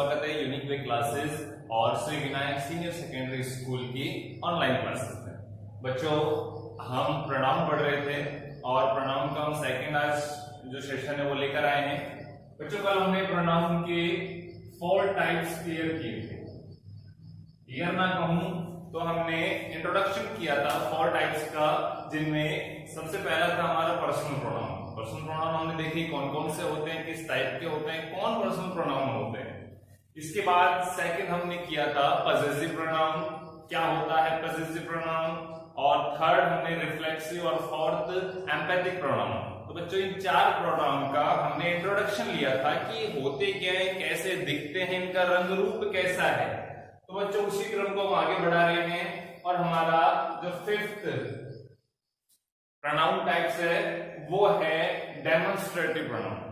स्वागत है unique way classes और Shri Vinayak senior secondary school की ऑनलाइन क्लासेस में। बच्चों, हम प्रोनाउन पढ़ रहे थे और प्रोनाउन का हम सेकंड आज जो सेशन है वो लेकर आए हैं। बच्चों, कल हमने प्रोनाउन के 4 टाइप्स क्लियर किए थे। क्लियर ना कहूं तो हमने इंट्रोडक्शन किया था 4 टाइप्स का, जिनमें सबसे पहला था हमारा पर्सनल प्रोनाउन। पर्सनल प्रोनाउन हमने देखी कौन कौन से होते हैं, किस टाइप के होते हैं, कौन पर्सनल प्रोनाउन होते हैं। इसके बाद सेकंड हमने किया था पजेसिव प्रोनाउन, क्या होता है पजेसिव प्रोनाउन, और थर्ड हमने रिफ्लेक्सिव और फोर्थ एम्पैथिक प्रोनाउन। तो बच्चों, इन 4 प्रोनाउन का हमने इंट्रोडक्शन लिया था कि होते क्या है, कैसे दिखते हैं, इनका रंग रूप कैसा है। तो बच्चों, उसी क्रम को हम आगे बढ़ा रहे हैं और हमारा जो 5th प्रोनाउन टाइप्स है वो है डेमोन्स्ट्रेटिव प्रोनाउन।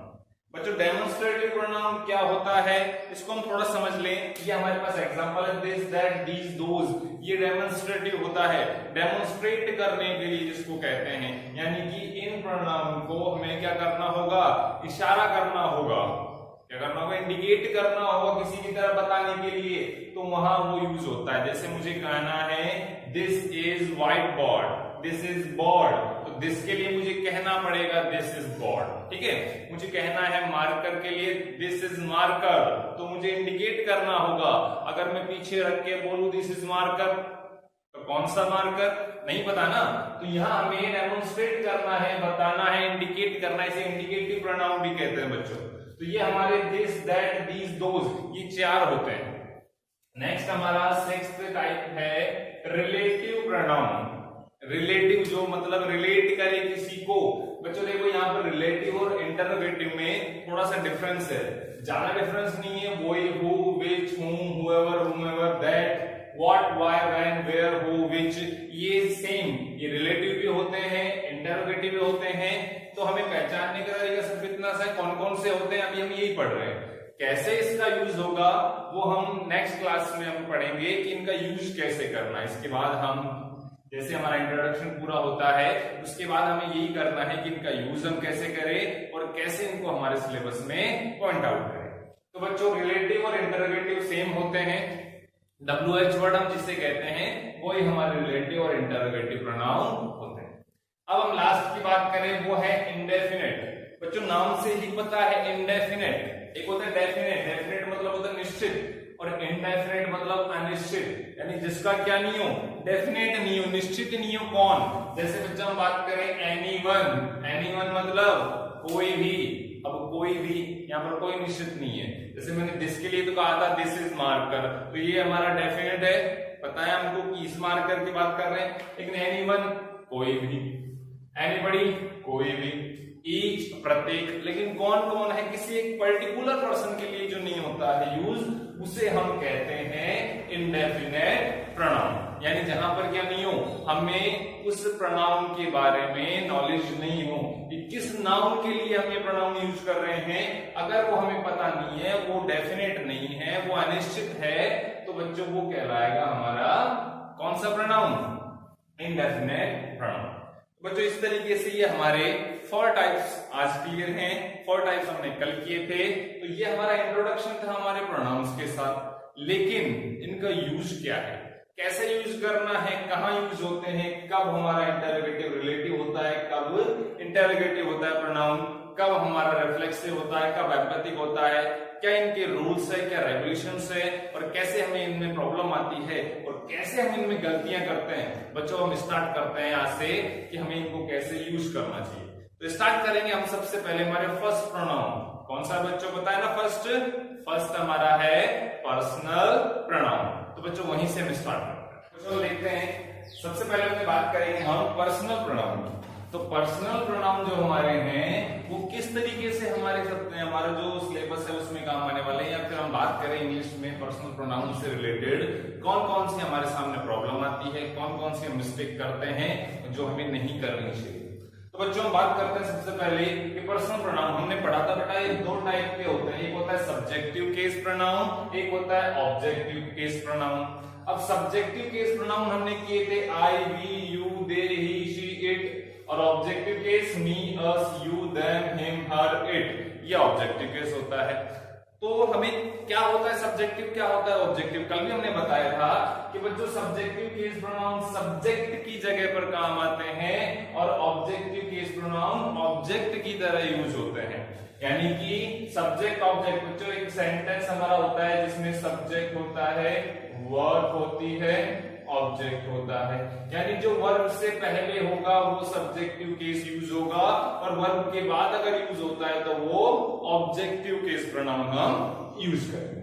बच्चों, डेमोन्स्ट्रेटिव प्रोनाउन क्या होता है इसको हम थोड़ा समझ लें। ये हमारे पास एग्जांपल है दिस, दैट, दीज, दोज। ये डेमोन्स्ट्रेटिव होता है, डेमोन्स्ट्रेट करने के लिए जिसको कहते हैं, यानी कि इन प्रोनाउन को हमें क्या करना होगा, इशारा करना होगा। क्या करना होगा, इंडिकेट करना होगा किसी की तरह बताने के लिए, तो वहां वो यूज होता है। जैसे मुझे कहना है this is white board, this is board, तो दिस के लिए मुझे कहना पड़ेगा दिस इज बोर्ड। ठीक है, मुझे कहना है मार्कर के लिए दिस इज मार्कर, तो मुझे इंडिकेट करना होगा। अगर मैं पीछे रख के बोलूं दिस इज मार्कर, तो कौन सा मार्कर नहीं पता ना, तो यहां हमें डेमोन्स्ट्रेट करना है, बताना है, इंडिकेट करना है। इसे इंडिकेटिव प्रोनाउन भी कहते हैं बच्चों। तो ये हमारे दिस, दैट, दीज, दोज, ये 4 होते हैं। नेक्स्ट हमारा 6th टाइप है रिलेटिव प्रोनाउन। रिलेटिव जो मतलब रिलेट करे किसी को। बच्चों देखो, यहाँ पर रिलेटिव और इंटरोगेटिव में थोड़ा सा डिफरेंस है, ज्यादा डिफरेंस नहीं है। वो, who, which, whom, whoever, whomever, that, what, why, when, where, who, which, ये सेम, ये रिलेटिव भी होते हैं, इंटरोगेटिव भी होते हैं। तो हमें पहचानने का तरीका सिर्फ इतना सा, कौन कौन से होते हैं अभी हम यही पढ़ रहे हैं। कैसे इसका यूज होगा वो हम नेक्स्ट क्लास में हम पढ़ेंगे कि इनका यूज कैसे करना है। इसके बाद हम, जैसे हमारा इंट्रोडक्शन पूरा होता है उसके बाद हमें यही करना है कि इनका यूज हम कैसे करें और कैसे इनको हमारे सिलेबस में पॉइंट आउट करें। तो बच्चों, रिलेटिव और इंटरोगेटिव सेम होते हैं। WH वर्ड हम जिसे कहते हैं वही हमारे रिलेटिव और इंटरोगेटिव प्रोनाउन होते हैं। अब हम लास्ट की बात करें, वो है इंडेफिनेट। बच्चों, नाम से ही पता है इंडेफिनेट। एक होता है डेफिनेट, डेफिनेट मतलब होता है निश्चित, और इनडेफिनेट मतलब अनिश्चित, यानी जिसका क्या नहीं हो, डेफिनेट नहीं हो, निश्चित नहीं हो। कौन? जैसे बच्चा हम बात करें एनीवन, एनीवन मतलब कोई भी। अब कोई भी, यहाँ पर कोई निश्चित नहीं है। जैसे मैंने दिस के लिए तो कहा था दिस इज मार्कर, तो ये हमारा डेफिनेट है, पता है हमको कि इस मार्कर की बात कर रहे हैं। लेकिन एनीवन कोई भी, एनीबॉडी कोई भी, ईच प्रत्येक। लेकिन कौन कौन है, किसी एक पर्टिकुलर पर्सन के लिए जो नहीं होता है यूज, उसे हम कहते हैं इंडेफिनेट प्रोनाउन। यानी जहां पर क्या नहीं हो, हमें उस प्रोनाउन के बारे में नॉलेज नहीं हो कि किस नाउन के लिए हम ये प्रोनाउन यूज कर रहे हैं। अगर वो हमें पता नहीं है, वो डेफिनेट नहीं है, वो अनिश्चित है, तो बच्चों वो कहलाएगा हमारा कौन सा प्रोनाउन, इंडेफिनेट प्रोनाउन। बच्चों, इस तरीके से ये हमारे 4 टाइप्स आज क्लियर हैं। 4 टाइप्स हमने कल किए थे। तो ये हमारा इंट्रोडक्शन था हमारे प्रोनाउंस के साथ। लेकिन इनका यूज क्या है, कैसे यूज करना है, कहाँ यूज होते हैं, कब हमारा इंटरोगेटिव रिलेटिव होता है, कब इंटरोगेटिव होता है प्रोनाउन, कब हमारा रिफ्लेक्सिव होता है, कब एम्पैथिक होता है, क्या इनके रूल्स है, क्या रेगुलेशंस है, और कैसे हमें इनमें प्रॉब्लम आती है और कैसे हम इनमें गलतियां करते हैं। बच्चों, हम स्टार्ट करते हैं आज से कि हमें इनको कैसे यूज करना चाहिए। तो स्टार्ट करेंगे हम सबसे पहले हमारे फर्स्ट प्रोनाउन। कौन सा बच्चों बताए ना, फर्स्ट हमारा है पर्सनल प्रोनाउन। तो बच्चों वहीं से हम स्टार्ट करते हैं। तो चलो देखते हैं, सबसे पहले अपने बात करेंगे हम पर्सनल प्रोनाउन की। तो पर्सनल प्रोनाउन जो हमारे हैं वो किस तरीके से हमारे हमारा जो सिलेबस है उसमें काम आने वाले हैं, या फिर हम बात करें इंग्लिश में पर्सनल प्रोनाउन से रिलेटेड कौन कौन सी हमारे सामने प्रॉब्लम आती है, कौन कौन सी हम मिस्टेक करते हैं जो हमें नहीं करनी चाहिए। तो बच्चों, हम बात करते हैं सबसे पहले कि पर्सनल प्रोनाउन हमने पढ़ा था बेटा, ये 2 टाइप के होते हैं। एक होता है सब्जेक्टिव केस प्रोनाउन, एक होता है ऑब्जेक्टिव केस प्रोनाउन। अब सब्जेक्टिव केस प्रोनाउन हमने किए थे I, we, you, they, he, she, it, और objective case me, us, you, them, him, her, it, ये ऑब्जेक्टिव केस होता है। तो हमें क्या होता है सब्जेक्टिव, क्या होता है ऑब्जेक्टिव। कल भी हमने बताया था कि बच्चों सब्जेक्टिव केस प्रोनाउन सब्जेक्ट की जगह पर काम आते हैं और ऑब्जेक्टिव केस प्रोनाउन ऑब्जेक्ट की तरह यूज होते हैं। यानी कि सब्जेक्ट ऑब्जेक्ट, बच्चों एक सेंटेंस हमारा होता है जिसमें सब्जेक्ट होता है, वर्ब होती है, ऑब्जेक्ट होता है। यानी जो वर्ब से पहले होगा वो सब्जेक्टिव केस यूज होगा और वर्ब के बाद अगर यूज होता है तो वो ऑब्जेक्टिव केस प्रोनाउन हम यूज करेंगे।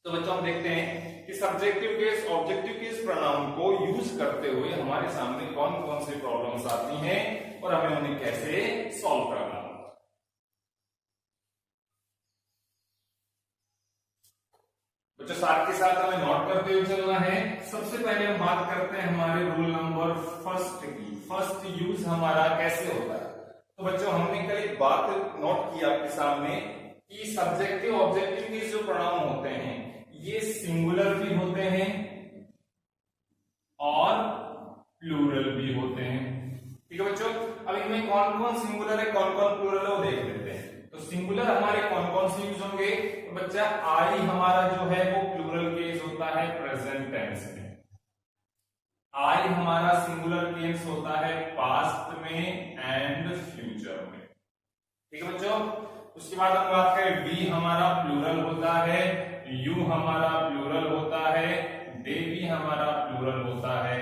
तो बच्चों हम देखते हैं कि subjective case objective case pronoun को यूज करते हुए हमारे सामने कौन कौन सी प्रॉब्लम्स आती हैं और हमें उन्हें कैसे सॉल्व करना। बच्चों साथ के साथ हमें नोट करते हुए चलना है। सबसे पहले हम बात करते हैं हमारे रूल नंबर फर्स्ट की। फर्स्ट यूज हमारा कैसे होता है। तो बच्चों हमने कल एक बात नोट की आपके सामने कि सब्जेक्टिव ऑब्जेक्टिव के जो प्रोनाउन होते हैं ये सिंगुलर भी होते हैं और प्लूरल भी होते हैं। ठीक है बच्चों, अब इनमें कौन कौन सिंगुलर है कौन कौन प्लूरल है वो देख लेते हैं। तो सिंगुलर हमारे कौन कौन से यूज होंगे। तो बच्चा आई हमारा जो है वो प्लूरल केस होता है प्रेजेंट टेंस में। आई हमारा सिंगुलर केस होता है पास्ट में एंड फ्यूचर में। ठीक है बच्चों, उसके बाद हम बात करें बी हमारा प्लूरल होता है, यू हमारा प्लूरल होता है, दे भी हमारा प्लूरल होता है,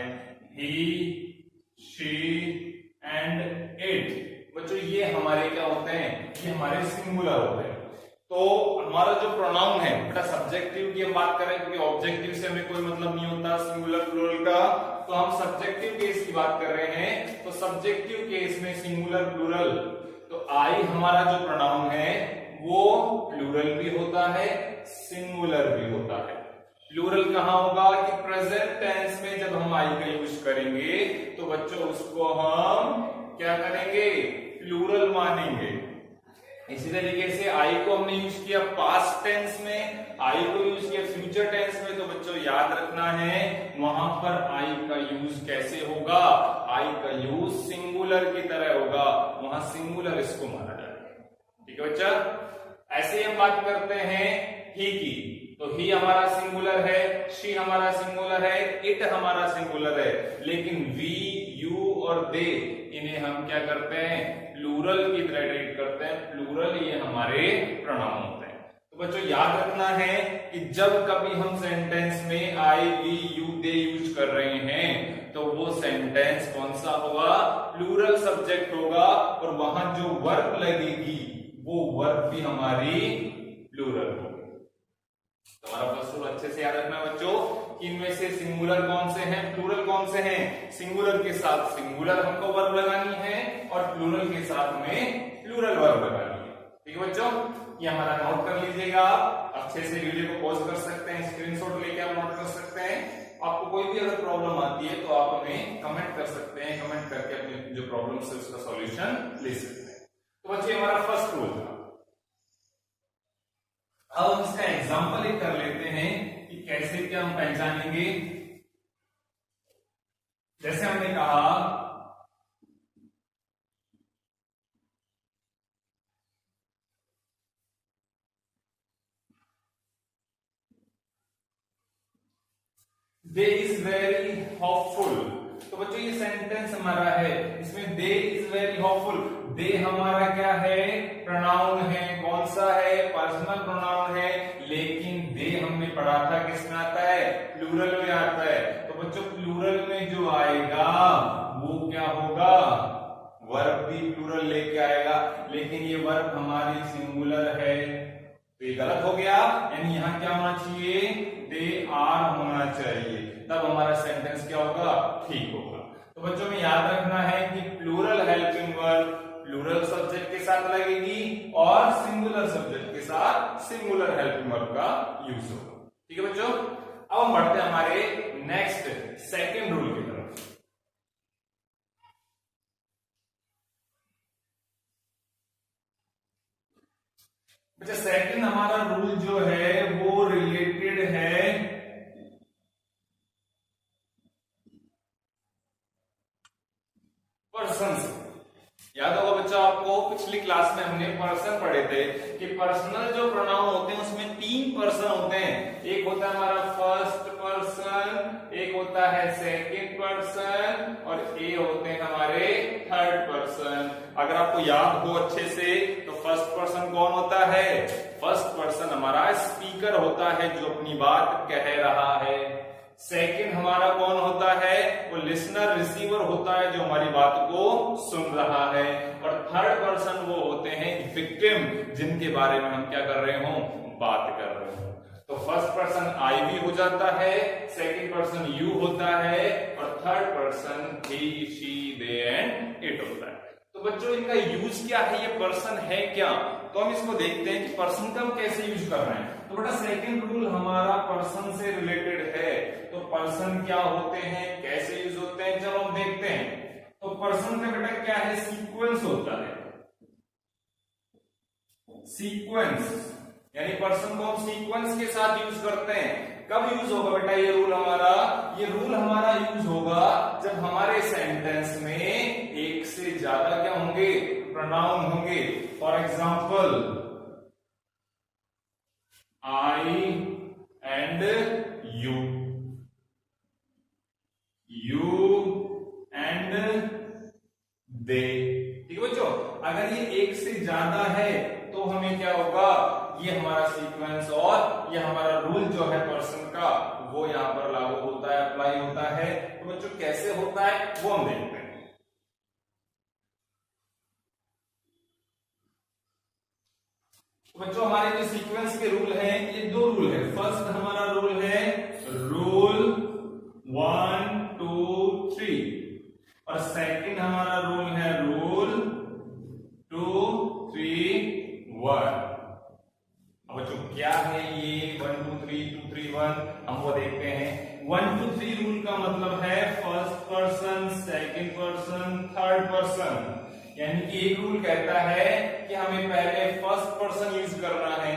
ही, शी एंड इट। बच्चों ये हमारे क्या होते हैं, ये हमारे सिंगुलर होते हैं। तो हमारा जो प्रोनाउन है बेटा सब्जेक्टिव की हम बात करें क्योंकि ऑब्जेक्टिव से हमें कोई मतलब नहीं होता सिंगुलर प्लूरल का, तो हम सब्जेक्टिव केस की बात कर रहे हैं। तो सब्जेक्टिव केस में सिंगुलर प्लूरल, तो आई हमारा जो प्रोनाउन है वो प्लूरल भी होता है सिंगुलर भी होता है। प्लूरल कहां होगा कि प्रेजेंट टेंस में जब हम आई का यूज करेंगे तो बच्चों उसको हम क्या करेंगे, प्लूरल मानेंगे। इसी तरीके से आई को हमने यूज किया पास्ट टेंस में, आई को यूज किया फ्यूचर टेंस में, तो बच्चों याद रखना है वहां पर आई का यूज कैसे होगा, आई का यूज सिंगुलर की तरह होगा, वहां सिंगुलर इसको माना जाएगा। ठीक है बच्चा, ऐसे ही हम बात करते हैं ही की। तो ही हमारा सिंगुलर है, शी हमारा सिंगुलर है, इट हमारा सिंगुलर है, लेकिन वी, यू और दे इन्हें हम क्या करते हैं प्लूरल की तरह ट्रीट करते हैं। प्लूरल ये हमारे प्रोनाउन होते हैं। तो बच्चों याद रखना है कि जब कभी हम सेंटेंस में आई, वी, यू, दे यूज कर रहे हैं तो वो सेंटेंस कौन सा होगा, प्लूरल सब्जेक्ट होगा और वहां जो वर्ब लगेगी वो वर्ब भी हमारी प्लूरल होगी। हमारा फर्स्ट रूल अच्छे से याद रखना बच्चों कि इनमें से सिंगुलर कौन से हैं, प्लूरल कौन से हैं। सिंगुलर के साथ सिंगुलर हमको वर्ब लगानी है और प्लूरल के साथ में प्लूरल वर्ब लगानी है। ठीक है बच्चों, ये हमारा नोट कर लीजिएगा आप। अच्छे से वीडियो को पॉज कर सकते हैं, स्क्रीनशॉट लेके आप नोट कर सकते हैं। आपको कोई भी अगर प्रॉब्लम आती है तो आप हमें कमेंट कर सकते हैं, कमेंट करके अपनी जो प्रॉब्लम है उसका सॉल्यूशन ले सकते हैं। तो बच्चे हमारा फर्स्ट रूल था। अब हम इसका एग्जांपल एक कर लेते हैं कि कैसे क्या हम पहचानेंगे। जैसे हमने कहा दे इज वेरी होपफुल। तो बच्चों ये सेंटेंस हमारा है, इसमें दे इज वेरी होपफुल। दे हमारा क्या है, प्रोनाउन है, कौन सा है, पर्सनल प्रोनाउन है, लेकिन दे हमने पढ़ा था किसमें आता है, प्लूरल में आता है। तो बच्चों प्लूरल में जो आएगा वो क्या होगा, वर्ब भी प्लूरल लेके आएगा, लेकिन ये वर्ब हमारी सिंगुलर है तो ये गलत हो गया। यानी यहां क्या होना चाहिए, दे आर होना चाहिए, तब हमारा सेंटेंस क्या होगा, ठीक होगा। तो बच्चों में याद रखना है कि plural helping verb plural subject के साथ लगेगी और सिंगुलर सब्जेक्ट के साथ सिंगुलर हेल्पिंग वर्ब का यूज होगा। ठीक है बच्चों, अब हम बढ़ते हैं हमारे नेक्स्ट सेकंड रूल की तरफ। बच्चा सेकंड हमारा रूल जो है वो रिलेटेड है पर्सन से। याद होगा बच्चा आपको पिछली क्लास में हमने पर्सन पढ़े थे कि पर्सनल जो प्रोनाउन होते हैं उसमें 3 पर्सन होते हैं। एक होता है हमारा फर्स्ट पर्सन, एक होता है सेकंड पर्सन और ये होते हैं हमारे थर्ड पर्सन। अगर आपको याद हो अच्छे से तो फर्स्ट पर्सन कौन होता है? फर्स्ट पर्सन हमारा स्पीकर होता है जो अपनी बात कह रहा है। सेकंड हमारा कौन होता है? वो लिसनर रिसीवर होता है जो हमारी बात को सुन रहा है। और थर्ड पर्सन वो होते हैं विक्टिम, जिनके बारे में हम क्या कर रहे हो? बात कर रहे हो। तो फर्स्ट पर्सन आई भी हो जाता है, सेकंड पर्सन यू होता है और third person he she they and it होता है। तो बच्चों इनका यूज क्या है? ये पर्सन है क्या? तो हम इसको देखते हैं कि पर्सन का हम कैसे यूज कर रहे हैं। तो बेटा सेकंड रूल हमारा पर्सन से रिलेटेड है। तो पर्सन क्या होते हैं, कैसे यूज होते हैं, चलो हम देखते हैं। तो पर्सन का बेटा क्या है? सीक्वेंस होता है। सीक्वेंस यानी पर्सन को हम सीक्वेंस के साथ यूज करते हैं। कब यूज होगा बेटा ये रूल हमारा? ये रूल हमारा यूज होगा जब हमारे सेंटेंस में एक से ज्यादा क्या होंगे? प्रोनाउन होंगे। For example I and you, you and they. ठीक है बच्चों, अगर ये एक से ज्यादा है तो हमें क्या होगा? ये हमारा सीक्वेंस और ये हमारा रूल जो है पर्सन का वो यहां पर लागू होता है, अप्लाई होता है। तो बच्चों कैसे होता है वो हम देखते हैं। तो बच्चों हमारे जो सीक्वेंस के रूल हैं ये 2 रूल है। फर्स्ट हमारा रूल है रूल 1 2 3 और सेकंड हमारा रूल है रूल 2 3 1। अब बच्चों क्या है ये 1 2 3 2 3 1? हम वो देखते हैं। 1 2 3 रूल का मतलब है first person, second person, third person. यानी कि एक रूल कहता है कि हमें पहले फर्स्ट पर्सन यूज करना है,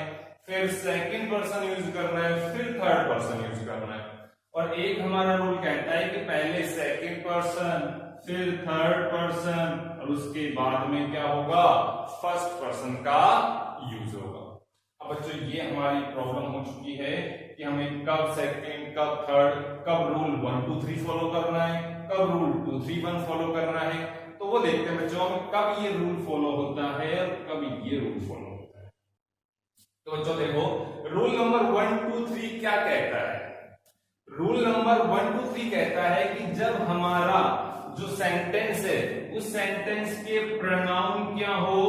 फिर सेकंड पर्सन यूज करना है, फिर थर्ड पर्सन यूज करना है। और एक हमारा रूल कहता है कि पहले सेकंड पर्सन, फिर थर्ड पर्सन और उसके बाद में क्या होगा? फर्स्ट पर्सन का यूज होगा। अब बच्चों ये हमारी प्रॉब्लम हो चुकी है कि हमें कब सेकंड, कब थर्ड, कब रूल 1 2 3 फॉलो करना है, कब रूल 2 3 1 फॉलो करना है। तो वो देखते हैं बच्चों कब ये रूल फॉलो होता है और कब ये रूल फॉलो होता है। तो बच्चों देखो रूल नंबर 1 2 3 क्या कहता है? रूल नंबर 1 2 3 कहता है कि जब हमारा जो सेंटेंस है उस सेंटेंस के प्रोनाउन क्या हो?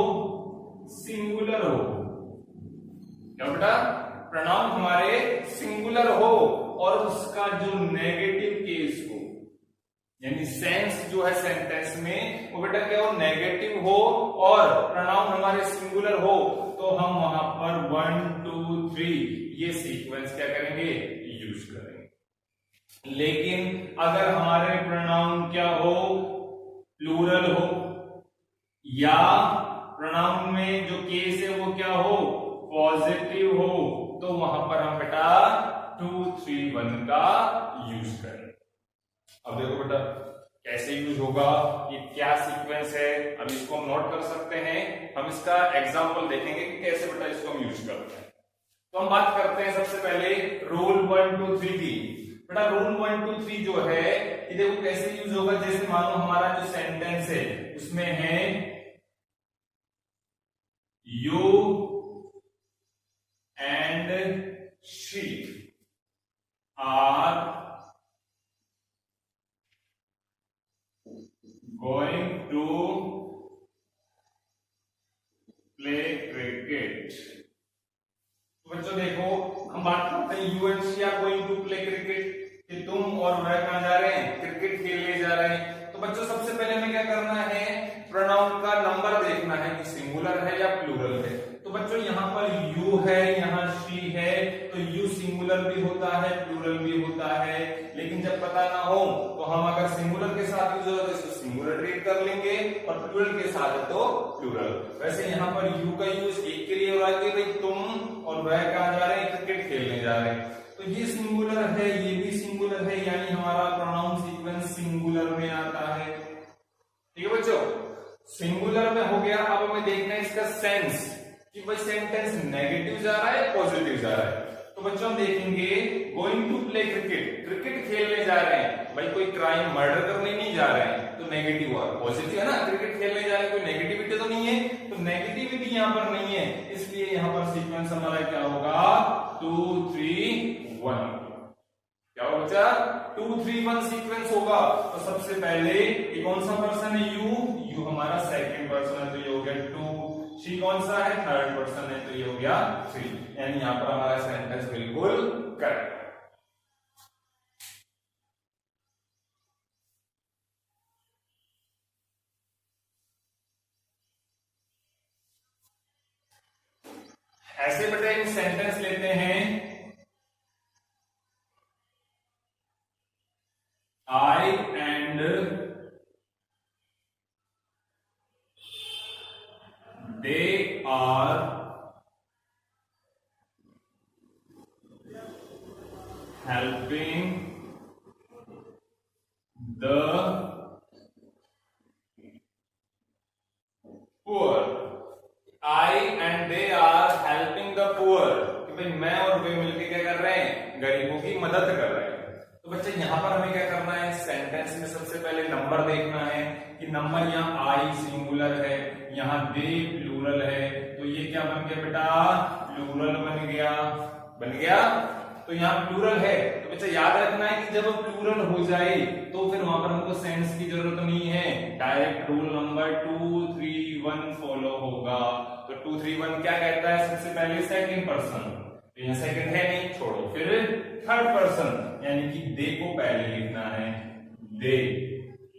सिंगुलर हो। क्या बेटा? प्रोनाउन हमारे सिंगुलर हो और उसका जो नेगेटिव केस हो, यानी सेंस जो है सेंटेंस में वो बेटा क्या हो? नेगेटिव हो और प्रोनाउन हमारे सिंगुलर हो। तो हम वहां पर 1 2 3 ये सीक्वेंस क्या करेंगे? यूज करेंगे। लेकिन अगर हमारे प्रोनाउन क्या हो? प्लूरल हो या प्रोनाउन में जो केस है वो क्या हो? पॉजिटिव हो, तो वहां पर हम बेटा 2 3 1 का यूज करें। अब देखो बेटा कैसे यूज होगा, ये क्या सीक्वेंस है, अब इसको हम नोट कर सकते हैं। हम इसका एग्जांपल देखेंगे कि कैसे बेटा इसको हम यूज करते हैं। तो हम बात करते हैं सबसे पहले रूल 1 2 3 की। बेटा रूल 1 2 3 जो है ये देखो कैसे यूज होगा। जैसे मानो हमारा जो सेंटेंस है उसमें है you and she are going to play cricket। तो बच्चों देखो हम बात करते हैं you and she are going to play cricket, कि तुम और वह कहां जा रहे हैं? क्रिकेट खेलने जा रहे हैं। तो बच्चों सबसे पहले हमें क्या करना है? प्रोनाउन का नंबर देखना है कि सिंगुलर है या प्लूरल है। तो बच्चों यहाँ पर यू है, यहाँ शी है, तो यू सिंगुलर भी होता है, प्लूरल भी होता है। लेकिन जब पता ना हो तो हम अगर सिंगुलर के साथ यूज हो तो इसको सिंगुलर ट्रीट कर लेंगे और प्लूरल के साथ है तो प्लूरल। वैसे यहाँ पर यू का यूज एक के लिए हो रहा है कि भाई तुम और वह कहां जा रहे हैं? क्रिकेट खेलने जा रहे हैं। तो ये सिंगुलर है, ये भी सिंगुलर है, यानी हमारा प्रोनाउन सीक्वेंस सिंगुलर में आता है। ठीक है बच्चों। सिंगुलर में हो गया। अब हमें देखना है इसका सेंस कि भाई सेंटेंस नेगेटिव जा रहा है पॉजिटिव जा रहा है। तो बच्चों हम देखेंगे going to play cricket, cricket खेलने जा रहे हैं। भाई कोई क्राइम मर्डर करने नहीं जा रहे हैं, तो नेगेटिव और पॉजिटिव है ना, क्रिकेट खेलने जा रहे हैं, कोई नेगेटिविटी तो नहीं है, तो नेगेटिविटी यहाँ पर नहीं है, इसलिए यहाँ पर सीक्वेंस हमारा क्या होगा 2 3 1। क्या होगा बच्चा 2 3 1 सीक्वेंस होगा। तो सबसे पहले ये कौन सा पर्सन है यू हमारा सेकंड पर्सन है, तो ये हो गया 2। शी कौन सा है थर्ड पर्सन है, तो ये हो गया 3। यानी यहां पर हमारा सेंटेंस बिल्कुल करेक्ट। ऐसे बेटे हम सेंटेंस लेते हैं I and they are helping the poor। I and they are helping the poor कि भाई मैं और वे मिलकर क्या कर रहे हैं, गरीबों की मदद कर रहे हैं। तो बच्चे यहाँ पर हमें क्या करना है, सेंटेंस में सबसे पहले नंबर देखना है कि नंबर यहाँ आई सिंगुलर है, यहाँ दे प्लूरल है, तो ये क्या बन गया बेटा प्लूरल बन गया। तो यहाँ प्लूरल है, तो बच्चा याद रखना है कि जब प्लूरल हो जाए तो फिर वहां पर हमको सेंस की जरूरत नहीं है, डायरेक्ट रूल नंबर 2 3 1 फॉलो होगा। तो 2 3 1 क्या कहता है, सबसे पहले सेकंड पर्सन, तो यहाँ सेकंड है नहीं, छोड़ो, फिर थर्ड पर्सन यानी कि दे को पहले लिखना है दे,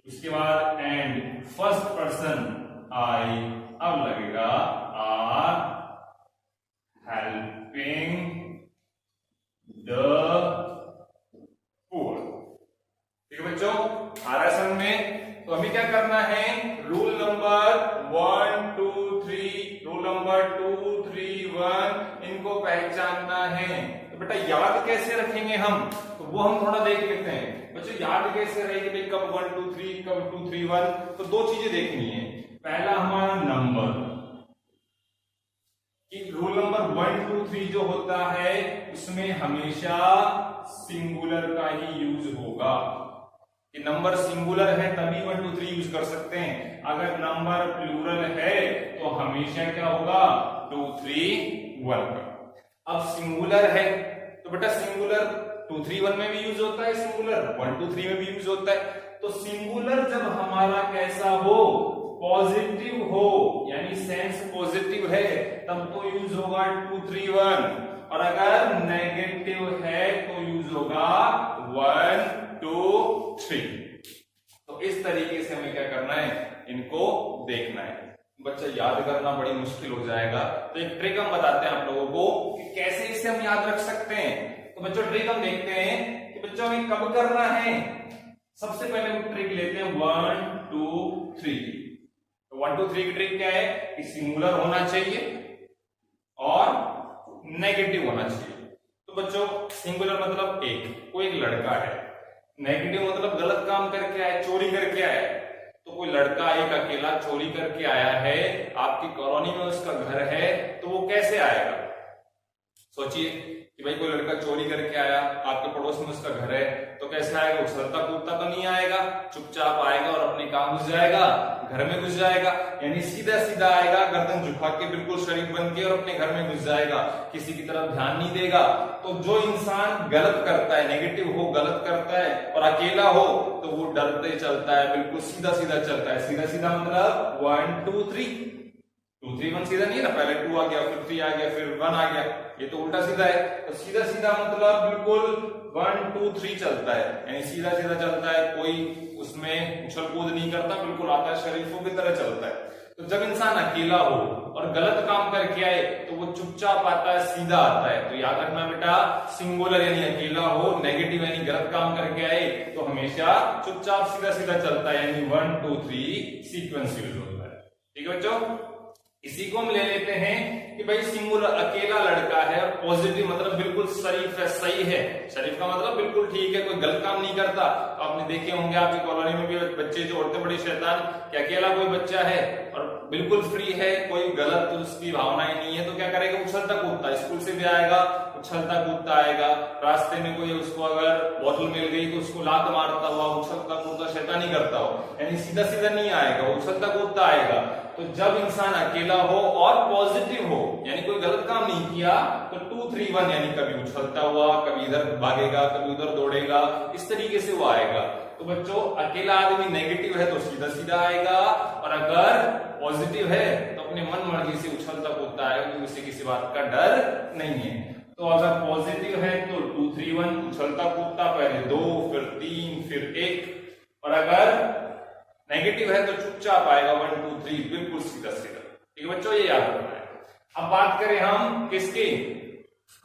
उसके बाद एंड फर्स्ट पर्सन आई, अब लगेगा आर हेल्पिंग द पुअर। ठीक है बच्चों, आ रहा है समझ में। तो हमें क्या करना है, रूल नंबर 1 2 3 रूल नंबर 2 3 1 इनको पहचानना है। तो बेटा याद कैसे रखेंगे हम, तो वो हम थोड़ा देख लेते हैं। बच्चों याद कैसे रहेगी भाई, कब 1 2 3 कब 2 3 1, तो दो चीजें देखनी है। पहला हमारा नंबर कि रूल नंबर 1 2 3 जो होता है उसमें हमेशा सिंगुलर का ही यूज होगा, कि नंबर सिंगुलर है तभी 1 2 3 यूज कर सकते हैं। अगर नंबर प्लूरल है तो हमेशा क्या होगा 2 3 1 का। अब सिंगुलर है तो बेटा सिंगुलर 2 3 1 में भी यूज होता है, सिंगुलर 1 2 3 में भी यूज होता है। तो सिंगुलर जब हमारा कैसा हो, पॉजिटिव हो, यानी सेंस पॉजिटिव है, तब तो यूज होगा 2 3 1, और अगर नेगेटिव है तो यूज होगा 1 2 3। तो इस तरीके से हमें क्या करना है, इनको देखना है। बच्चा याद करना बड़ी मुश्किल हो जाएगा, तो एक ट्रिक हम बताते हैं आप लोगों को कि कैसे इसे हम याद रख सकते हैं। तो बच्चों ट्रिक हम देखते हैं कि बच्चों हमें कब करना है। सबसे पहले हम ट्रिक लेते हैं 1 2 3। 1 2 3 की ट्रिक क्या है कि सिंगुलर होना चाहिए और नेगेटिव होना चाहिए। तो बच्चों सिंगुलर मतलब एक, कोई एक लड़का है, नेगेटिव मतलब गलत काम करके आया, चोरी करके आया। तो कोई लड़का एक अकेला चोरी करके आया है, आपकी कॉलोनी में उसका घर है, तो वो कैसे आएगा। सोचिए कि भाई कोई लड़का चोरी करके आया, आपके पड़ोस में उसका घर है, तो कैसे आएगा, उछलता कूदता तो नहीं आएगा, चुपचाप आएगा और अपने काम घुस जाएगा, घर में घुस जाएगा। यानी सीधा सीधा आएगा, गर्दन झुका के बिल्कुल शरीफ बन के और अपने घर में घुस जाएगा, किसी की तरफ ध्यान नहीं देगा। तो जो इंसान गलत करता है, नेगेटिव हो, गलत करता है और अकेला हो, तो वो डरते चलता है, बिल्कुल सीधा सीधा चलता है। सीधा सीधा मतलब 1 2 3 2 3 1 सीधा नहीं है ना, पहले 2 आ गया, फिर 3 आ गया, फिर 1 आ गया, ये तो उल्टा सीधा है। तो सीधा सीधा मतलब बिल्कुल 1 2 3 चलता है, यानी सीधा सीधा चलता है, कोई उसमें उछल कूद नहीं करता, बिल्कुल आता है शरीफों की तरह चलता है। तो जब इंसान अकेला हो और गलत काम करके आए तो वो चुपचाप आता है, सीधा आता है। तो याद रखना बेटा, सिंगुलर यानी अकेला हो, नेगेटिव यानी गलत काम करके आए तो हमेशा चुपचाप सीधा सीधा चलता है, यानी 1 2 3 सीक्वेंस यूज होता है। ठीक है बच्चों, इसी को हम ले लेते हैं कि भाई सिंगुलर अकेला लड़का है, पॉजिटिव मतलब बिल्कुल शरीफ है, सही है, शरीफ का मतलब बिल्कुल ठीक है, कोई गलत काम नहीं करता। तो आपने देखे होंगे आपकी कॉलोनी में भी बच्चे जो होते बड़ी शैतान, कि अकेला कोई बच्चा है और बिल्कुल फ्री है, कोई गलत उसकी भावनाएं नहीं है, तो क्या करेगा, उछलता कूदता, स्कूल से भी आएगा उछलता कूदता आएगा, रास्ते में कोई उसको अगर बोतल मिल गई तो उसको लात मारता हुआ उछलता कूदता शैतानी करता हो, यानी सीधा सीधा नहीं आएगा, उछलता कूदता आएगा। तो जब इंसान अकेला हो और पॉजिटिव हो, यानी कोई गलत काम नहीं किया, तो 2 3 1 यानी कभी उछलता हुआ, कभी इधर भागेगा, कभी उधर दौड़ेगा, इस तरीके से वो आएगा। तो बच्चों अकेला आदमी नेगेटिव है तो सीधा सीधा आएगा, और अगर पॉजिटिव है तो अपने मन मर्जी से उछलता कूदता आएगा, क्योंकि उसे किसी बात का डर नहीं है। तो अगर पॉजिटिव है तो 2 3 1 उछलता कूदता, पहले 2 फिर 3 फिर 1, और अगर नेगेटिव है तो चुपचाप आएगा 1 2 3 बिल्कुल सीधा सीधा। ठीक है बच्चों, ये याद रखना है। अब बात करें हम किसकी,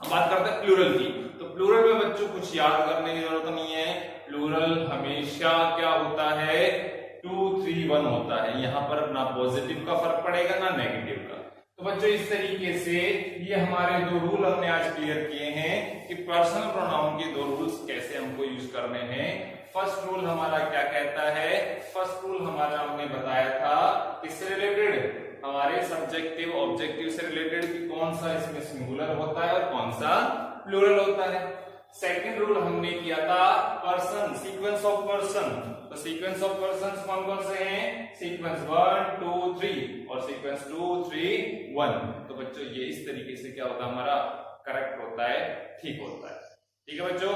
हम बात करते हैं प्लूरल की। तो प्लूरल में बच्चों कुछ याद करने की जरूरत नहीं है, प्लूरल हमेशा क्या होता है, 2 3 1 होता है, यहाँ पर ना पॉजिटिव का फर्क पड़ेगा ना नेगेटिव का। तो बच्चों इस तरीके से ये हमारे 2 रूल हमने आज क्लियर किए हैं कि पर्सनल प्रोनाउन के 2 रूल्स कैसे हमको यूज करने हैं। फर्स्ट रूल हमारा क्या कहता है, फर्स्ट रूल हमारा हमने बताया था किससे रिलेटेड, हमारे सब्जेक्टिव ऑब्जेक्टिव से रिलेटेड, कि कौन सा इसमें सिंगुलर होता है और कौन सा प्लूरल होता है। सेकंड रूल हमने किया था पर्सन, सीक्वेंस ऑफ पर्सन। तो सीक्वेंस ऑफ पर्सन कौन कौन से हैं, सीक्वेंस 1 2 3 और सीक्वेंस 2 3 1। तो बच्चों ये इस तरीके से क्या होता है, हमारा करेक्ट होता है, ठीक होता है। ठीक है बच्चों,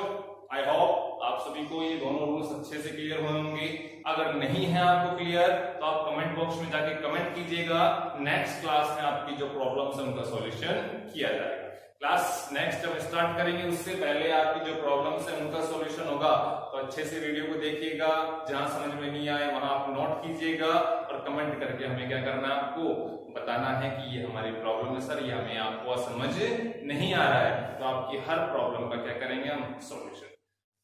आई होप आप सभी को ये दोनों रूल्स अच्छे से क्लियर हुए होंगे। अगर नहीं है आपको क्लियर तो आप कमेंट बॉक्स में जाके कमेंट कीजिएगा, नेक्स्ट क्लास में आपकी जो प्रॉब्लम्स है उनका सॉल्यूशन किया जाएगा। क्लास नेक्स्ट जब स्टार्ट करेंगे उससे पहले आपकी जो प्रॉब्लम्स है उनका सॉल्यूशन होगा, तो अच्छे से वीडियो को देखिएगा, जहां समझ में नहीं आए वहां आप नोट कीजिएगा और कमेंट करके हमें क्या करना है, आपको बताना है कि ये हमारी प्रॉब्लम है सर, ये हमें आपको समझ नहीं आ रहा है। तो आपकी हर प्रॉब्लम का क्या करेंगे हम, सॉल्यूशन।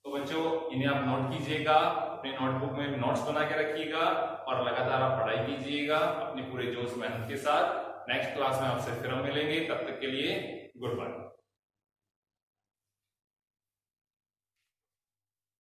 तो बच्चों इन्हें आप नोट कीजिएगा, अपने नोटबुक में नोट्स बना के रखिएगा और लगातार आप पढ़ाई कीजिएगा अपने पूरे जोश मेहनत के साथ। नेक्स्ट क्लास में आपसे फिर हम मिलेंगे, तब तक के लिए गुड बाय।